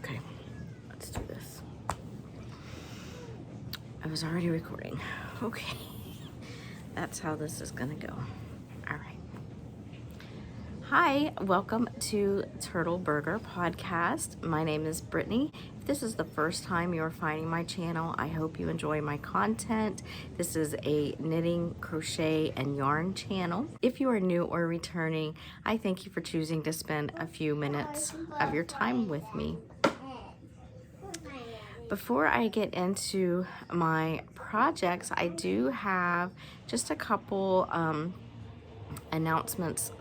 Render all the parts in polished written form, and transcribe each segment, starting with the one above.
Okay, let's do this. I was already recording. Okay, that's how this is gonna go. All right. Hi, welcome to TurtleBurger Podcast. My name is Brittany. If this is the first time you're finding my channel, I hope you enjoy my content. This is a knitting, crochet, and yarn channel. If you are new or returning, I thank you for choosing to spend a few minutes of your time with me. Before I get into my projects, I do have just a couple announcements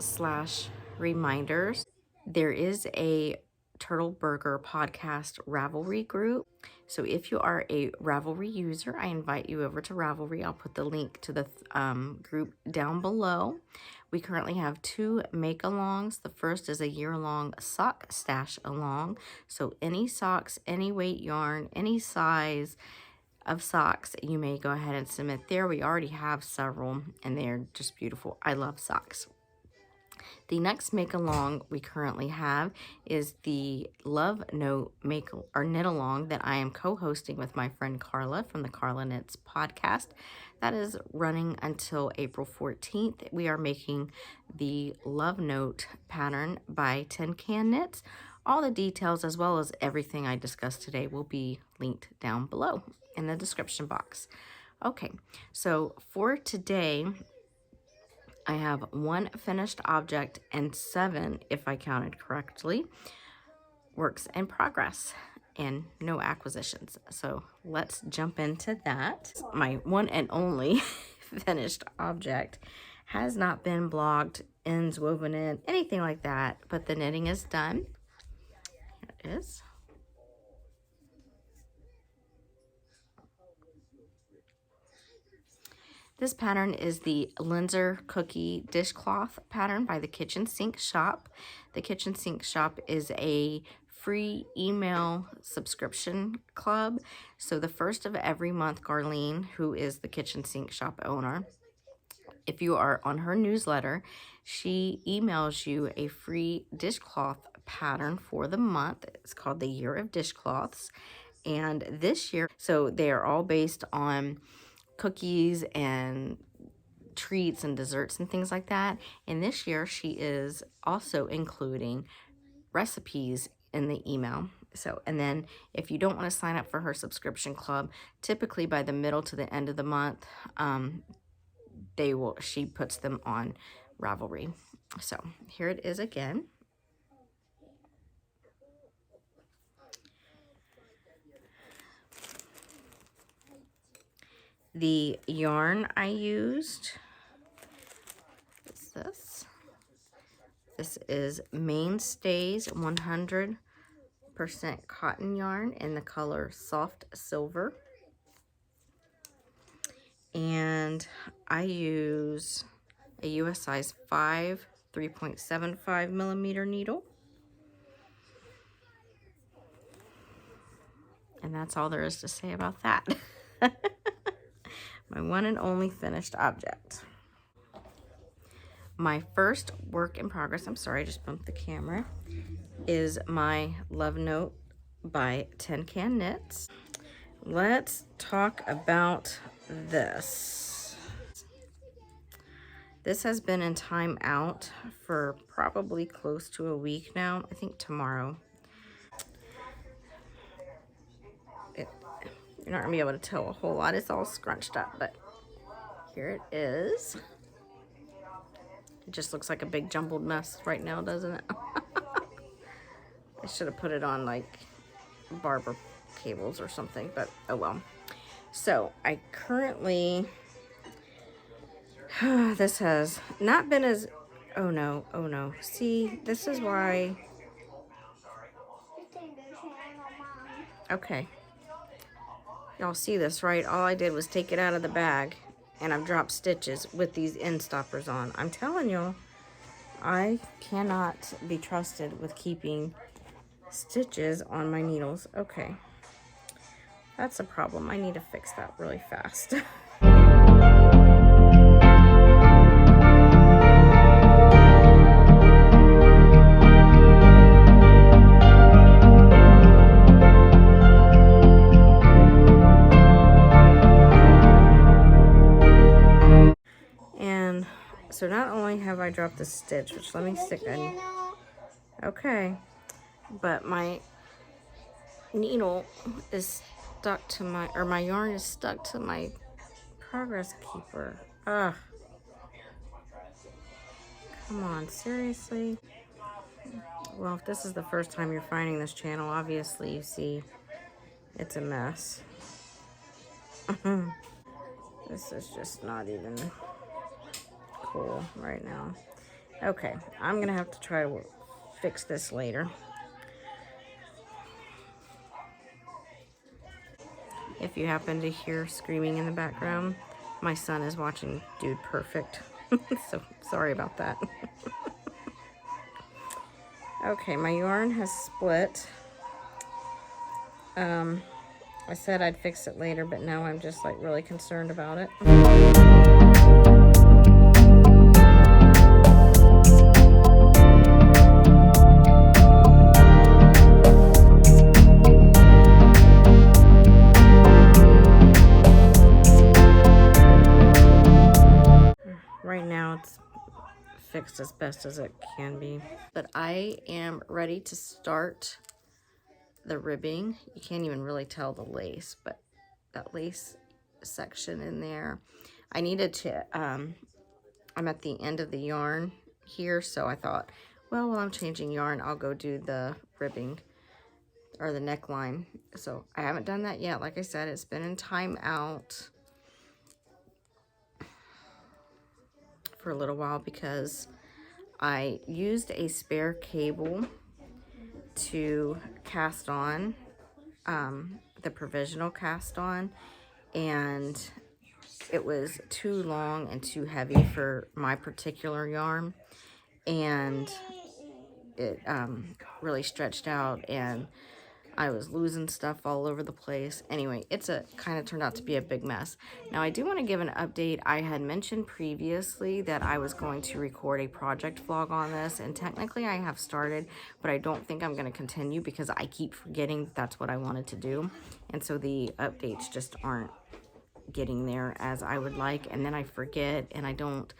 / reminders. There is a TurtleBurger podcast Ravelry group. So if you are a Ravelry user, I invite you over to Ravelry. I'll put the link to the group down below. We currently have 2 make-alongs. The first is a year-long sock stash along. So any socks, any weight yarn, any size of socks, you may go ahead and submit there. We already have several and they're just beautiful. I love socks. The next make along we currently have is the Love Note knit along that I am co-hosting with my friend Carla from the Carla Knits podcast. That is running until April 14th. We are making the Love Note pattern by Tin Can Knits. All the details as well as everything I discussed today will be linked down below in the description box. Okay, so for today, I have 1 finished object and 7, if I counted correctly, works in progress and no acquisitions. So let's jump into that. My one and only finished object has not been blogged, ends woven in, anything like that, but the knitting is done. Here it is. This pattern is the Linzer cookie dishcloth pattern by the Kitchen Sink Shop. The Kitchen Sink Shop is a free email subscription club. So the first of every month, Garlene, who is the Kitchen Sink Shop owner, if you are on her newsletter, she emails you a free dishcloth pattern for the month. It's called the Year of Dishcloths. And this year, so they are all based on cookies and treats and desserts and things like that. And this year she is also including recipes in the email. So, and then if you don't want to sign up for her subscription club, typically by the middle to the end of the month, she puts them on Ravelry. So here it is again. The yarn I used is this. This is Mainstays 100% cotton yarn in the color Soft Silver. And I use a US size 5 3.75 millimeter needle. And that's all there is to say about that. My one and only finished object. My first work in progress, I'm sorry, I just bumped the camera, is my Love Note by Tin Can Knits. Let's talk about this. This has been in timeout for probably close to a week now. I think tomorrow. You're not gonna be able to tell a whole lot. It's all scrunched up, but here it is. It just looks like a big jumbled mess right now, doesn't it? I should have put it on like barber cables or something, but oh well. So I currently, this has not been as, oh no. See, this is why, okay. Y'all see this, right? All I did was take it out of the bag and I've dropped stitches with these end stoppers on. I'm telling y'all, I cannot be trusted with keeping stitches on my needles. Okay, that's a problem. I need to fix that really fast. So not only have I dropped the stitch, which let me stick in. Okay. But my needle is stuck to my, or my yarn is stuck to my progress keeper. Ugh. Come on, seriously? Well, if this is the first time you're finding this channel, obviously you see it's a mess. This is just not even cool right now. Okay, I'm gonna have to try to fix this later. If you happen to hear screaming in the background, my son is watching Dude Perfect. So sorry about that. Okay, my yarn has split. I said I'd fix it later, but now I'm just like really concerned about it. Right now it's fixed as best as it can be. But I am ready to start the ribbing. You can't even really tell the lace, but that lace section in there. I needed to, I'm at the end of the yarn here, so I thought, well, while I'm changing yarn, I'll go do the ribbing or the neckline. So I haven't done that yet. Like I said, it's been in timeout for a little while because I used a spare cable to cast on, the provisional cast on, and it was too long and too heavy for my particular yarn, and it really stretched out and I was losing stuff all over the place. Anyway, it's kind of turned out to be a big mess. Now, I do want to give an update. I had mentioned previously that I was going to record a project vlog on this, and technically I have started, but I don't think I'm going to continue because I keep forgetting that's what I wanted to do. And so the updates just aren't getting there as I would like, and then I forget and I don't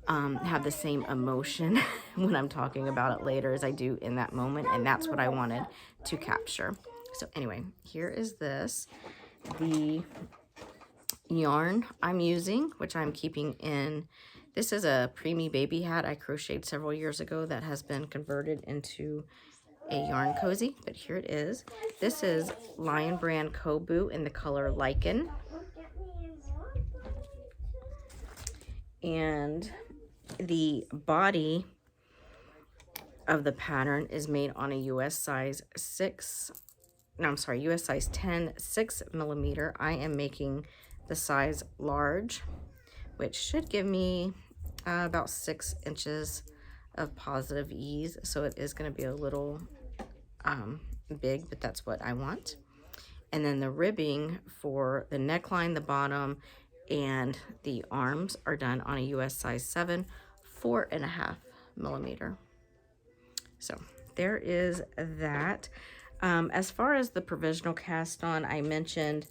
have the same emotion when I'm talking about it later as I do in that moment, and that's what I wanted to capture. So anyway, here is this. The yarn I'm using, which I'm keeping in, this is a preemie baby hat I crocheted several years ago that has been converted into a yarn cozy, but here it is. This is Lion Brand Kobu in the color Lichen. And the body of the pattern is made on a US size 10 6mm. I am making the size large, which should give me about 6 inches of positive ease. So it is going to be a little big, but that's what I want. And then the ribbing for the neckline, the bottom, and the arms are done on a US size 7, 4.5mm. So there is that. As far as the provisional cast on, I mentioned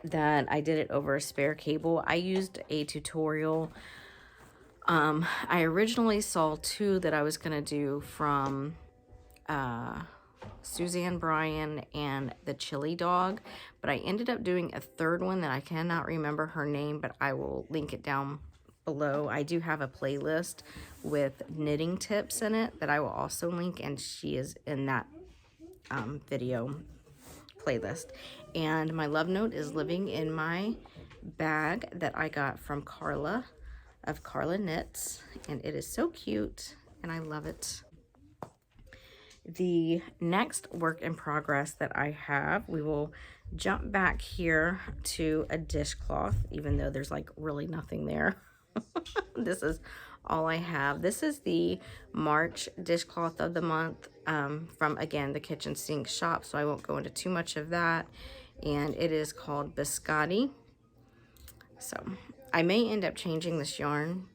that I did it over a spare cable. I used a tutorial. I originally saw 2 that I was going to do from Suzanne Bryan and the Chili Dog, but I ended up doing a 3rd one that I cannot remember her name, but I will link it down below. I do have a playlist with knitting tips in it that I will also link, and she is in that video playlist. And my love note is living in my bag that I got from Carla of Carla Knits, and it is so cute and I love it. The next work in progress that I have, we will jump back here to a dishcloth, even though there's like really nothing there. This is all I have. This is the March dishcloth of the month from, again, the kitchen sink shop, so I won't go into too much of that. And it is called Biscotti. So I may end up changing this yarn.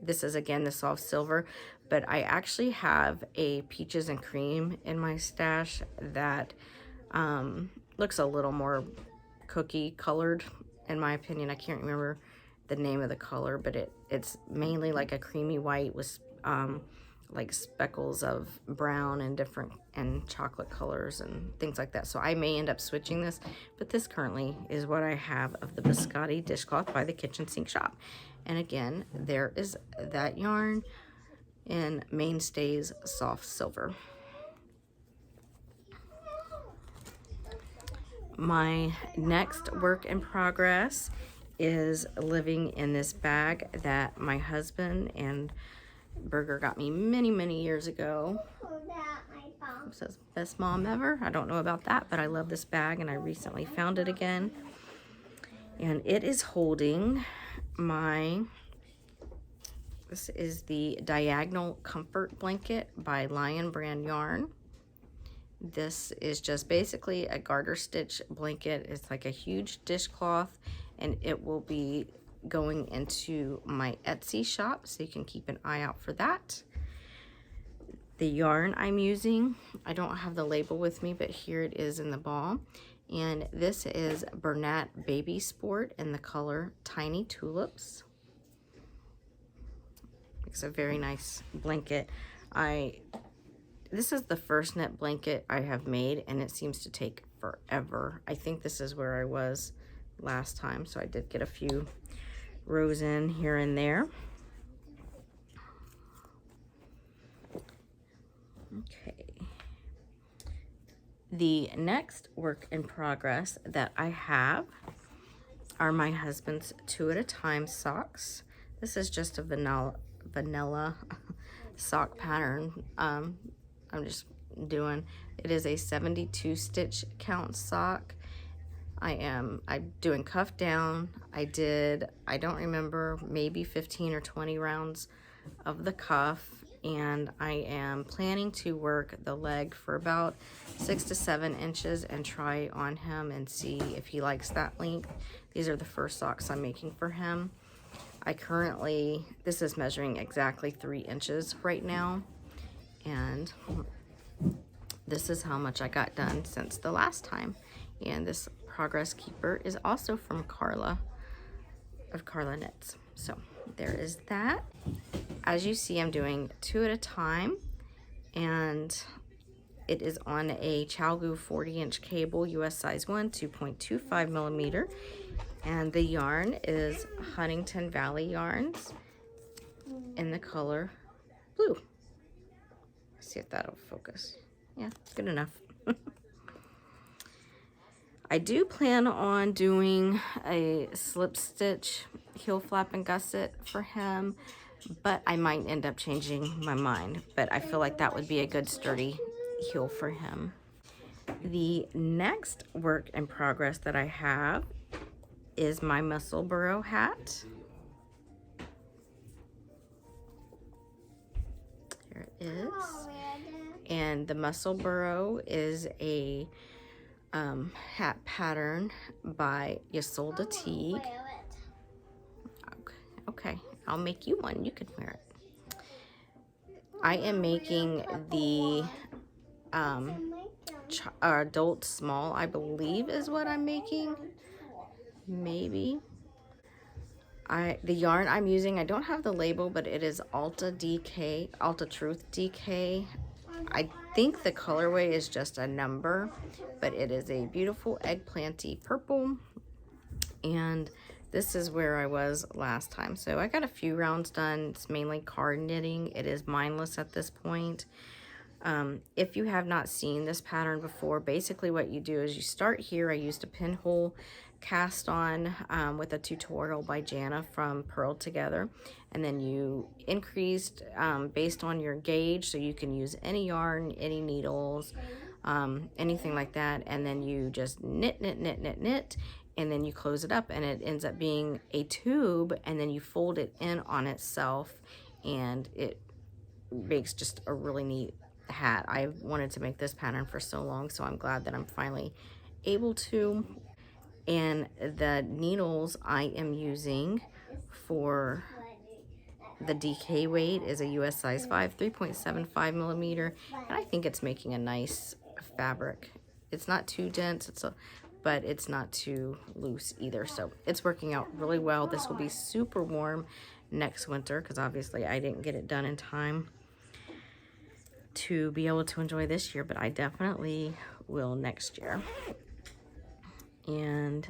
This is, again, the soft silver, but I actually have a peaches and cream in my stash that looks a little more cookie colored, in my opinion. I can't remember the name of the color, but it's mainly like a creamy white with like speckles of brown and different and chocolate colors and things like that. So I may end up switching this, but this currently is what I have of the Biscotti Dishcloth by the Kitchen Sink Shop. And again, there is that yarn in Mainstays Soft Silver. My next work in progress is living in this bag that my husband and Burger got me many years ago. It says best mom ever. I don't know about that, but I love this bag and I recently found it again. And it is holding this is the Diagonal Comfort Blanket by Lion Brand Yarn. This is just basically a garter stitch blanket. It's like a huge dishcloth, and it will be going into my Etsy shop, so you can keep an eye out for that. The yarn I'm using, I don't have the label with me, but here it is in the ball. And this is Bernat Baby Sport in the color Tiny Tulips. It's a very nice blanket. This is the first knit blanket I have made, and it seems to take forever. I think this is where I was last time, so I did get a few rows in here and there. Okay. The next work in progress that I have are my husband's 2 at a time socks. This is just a vanilla sock pattern. I'm just doing, it is a 72 stitch count sock. I'm doing cuff down. I don't remember, maybe 15 or 20 rounds of the cuff, and I am planning to work the leg for about 6 to 7 inches and try on him and see if he likes that length. These are the first socks I'm making for him. This is measuring exactly 3 inches right now, and this is how much I got done since the last time. And this progress keeper is also from Carla of Carla Knits. So there is that. As you see, I'm doing 2 at a time, and it is on a Chalgu 40-inch cable, US size 1, 2.25 millimeter. And the yarn is Huntington Valley yarns in the color blue. Let's see if that'll focus. Yeah, good enough. I do plan on doing a slip stitch heel flap and gusset for him, but I might end up changing my mind. But I feel like that would be a good sturdy heel for him. The next work in progress that I have is my Musselburgh hat. Here it is. And the Musselburgh is a hat pattern by Ysolda Teague. Okay, I'll make you one. You can wear it. I am making the adult small, I believe is what I'm making. Maybe. The yarn I'm using, I don't have the label, but it is Alta Truth DK. I think the colorway is just a number, but it is a beautiful eggplanty purple, and this is where I was last time. So I got a few rounds done. It's mainly card knitting. It is mindless at this point. If you have not seen this pattern before, basically what you do is you start here. I used a pinhole cast on with a tutorial by Jana from Purl Together, and then you increased based on your gauge, so you can use any yarn, any needles, anything like that, and then you just knit, and then you close it up, and it ends up being a tube, and then you fold it in on itself, and it makes just a really neat hat. I've wanted to make this pattern for so long, so I'm glad that I'm finally able to. And the needles I am using for the DK weight is a US size 5, 3.75 millimeter, and I think it's making a nice fabric. It's not too dense, but it's not too loose either. So it's working out really well. This will be super warm next winter because obviously I didn't get it done in time to be able to enjoy this year, but I definitely will next year. And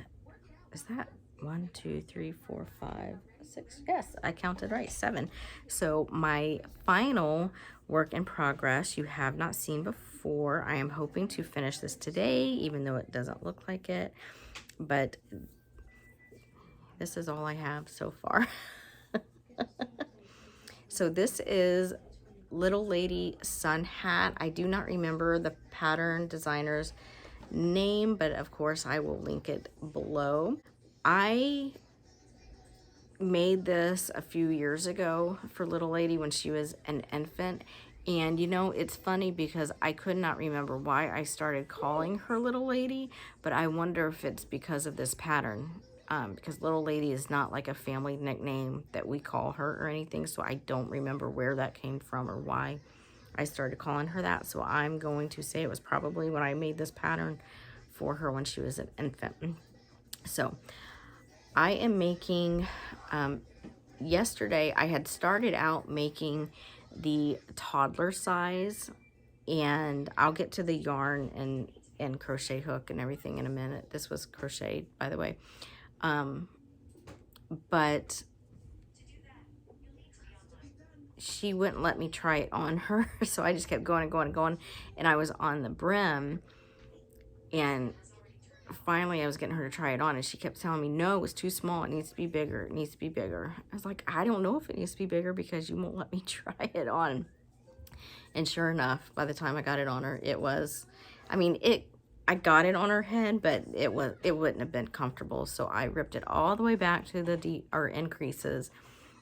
is that 1, 2, 3, 4, 5, 6? Yes, I counted right, 7. So my final work in progress you have not seen before. I am hoping to finish this today, even though it doesn't look like it, but this is all I have so far. So this is Little Lady Sunhat. I do not remember the pattern designer's name, but of course I will link it below. I made this a few years ago for Little Lady when she was an infant, and you know, it's funny because I could not remember why I started calling her Little Lady, but I wonder if it's because of this pattern, because Little Lady is not like a family nickname that we call her or anything, so I don't remember where that came from or why I started calling her that. So I'm going to say it was probably when I made this pattern for her when she was an infant. So I am making, yesterday I had started out making the toddler size, and I'll get to the yarn and crochet hook and everything in a minute. This was crocheted, by the way. But she wouldn't let me try it on her, so I just kept going and going and going, and I was on the brim, and finally I was getting her to try it on, and she kept telling me, no, it was too small, it needs to be bigger, it needs to be bigger. I was like, I don't know if it needs to be bigger because you won't let me try it on. And sure enough, by the time I got it on her, it was, I mean, I got it on her head, but it wouldn't have been comfortable, so I ripped it all the way back to the increases.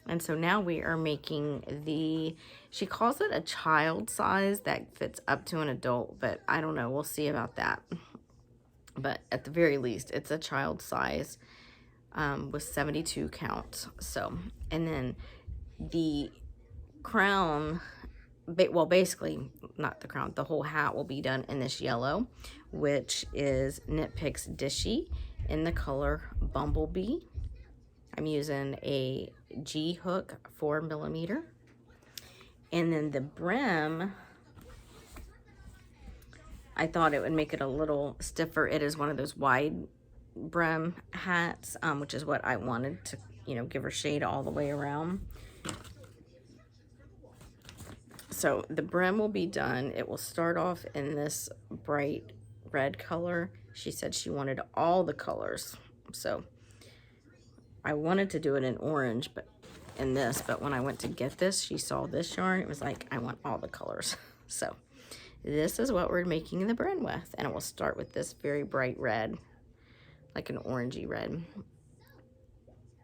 And so now we are making the, she calls it a child size that fits up to an adult, but I don't know, we'll see about that. But at the very least, it's a child size with 72 counts. So, and then the crown, well, basically not the crown, the whole hat will be done in this yellow, which is Knit Picks Dishy in the color Bumblebee. I'm using a G hook 4mm, and then the brim, I thought it would make it a little stiffer. It is one of those wide brim hats, which is what I wanted to, you know, give her shade all the way around. So the brim will be done. It will start off in this bright red color. She said she wanted all the colors, so I wanted to do it in orange, but in this, but when I went to get this, she saw this yarn. It was like, I want all the colors. So this is what we're making the brim with, and it will start with this very bright red, like an orangey red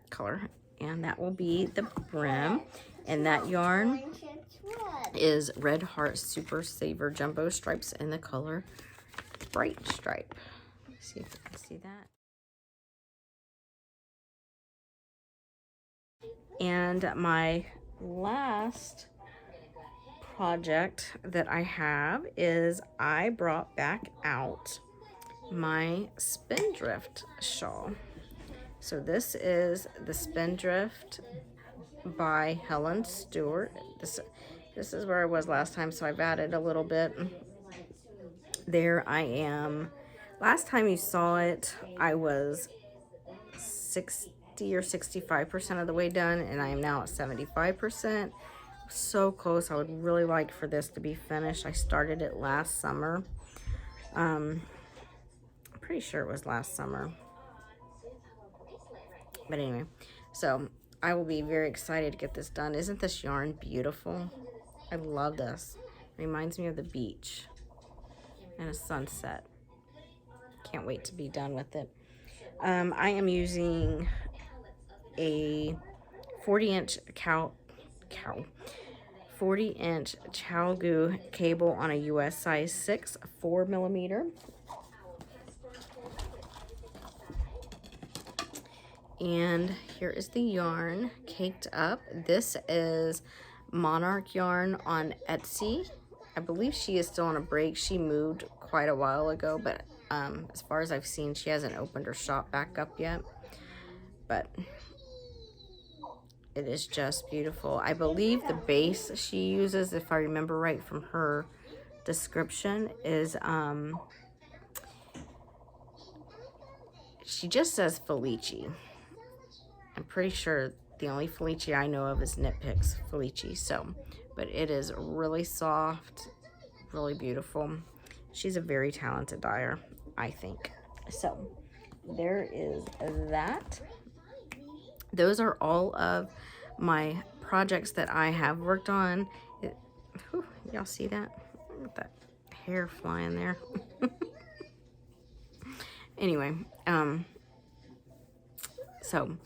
color, and that will be the brim. And that yarn is Red Heart Super Saver Jumbo Stripes in the color Bright Stripe. Let's see if you can see that. And my last project that I have is I brought back out my Spindrift shawl. So this is the Spindrift by Helen Stewart. This is where I was last time, so I've added a little bit. There I am. Last time you saw it, I was 60 or 65% of the way done, and I am now at 75%. So close. I would really like for this to be finished. I started it last summer. I'm pretty sure it was last summer. But anyway, so I will be very excited to get this done. Isn't this yarn beautiful? I love this. Reminds me of the beach and a sunset. Can't wait to be done with it. I am using a 40-inch 40-inch ChalGoo cable on a US size 6 4mm. And here is the yarn caked up. This is Monarch yarn on Etsy. I believe she is still on a break. She moved quite a while ago, but As far as I've seen, she hasn't opened her shop back up yet, but it is just beautiful. I believe the base she uses, if I remember right from her description, is she just says Felici. I'm pretty sure the only Felici I know of is Knit Picks Felici. So, but it is really soft, really beautiful. She's a very talented dyer, I think. So there is that. Those are all of my projects that I have worked on. Y'all see that? Look at that hair flying there. Anyway, so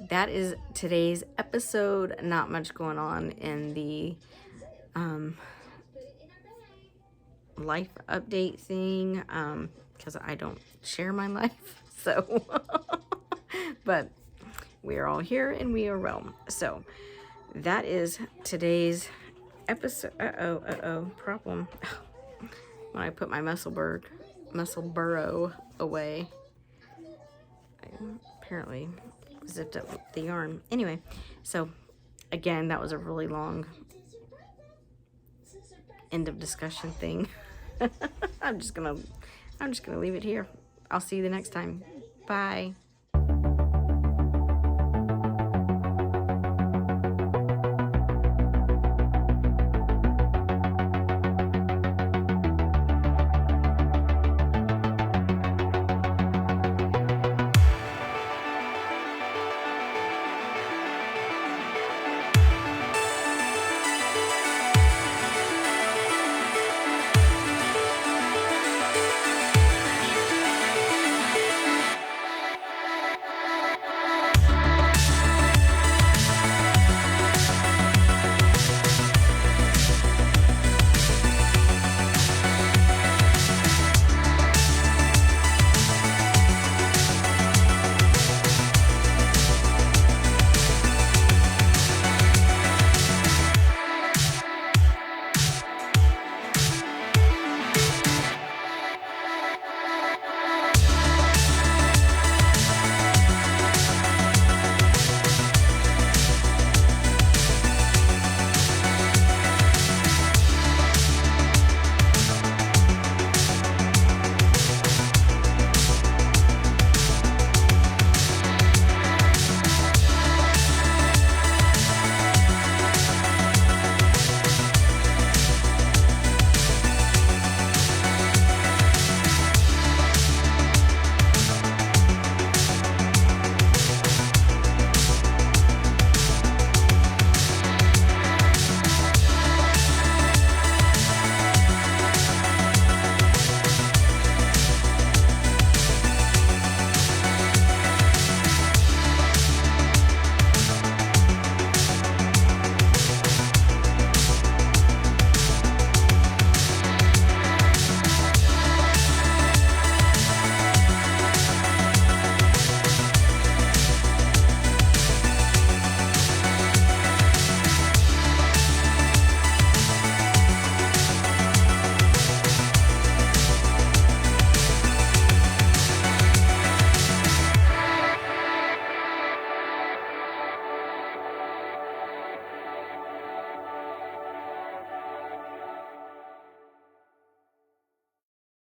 that is today's episode. Not much going on in the life update thing, because I don't share my life. So, but we are all here and we are well. So that is today's episode. Problem. When I put my Musselburgh away, I apparently zipped up the yarn. Anyway, so again, that was a really long end of discussion thing. I'm just gonna leave it here. I'll see you the next time. Bye.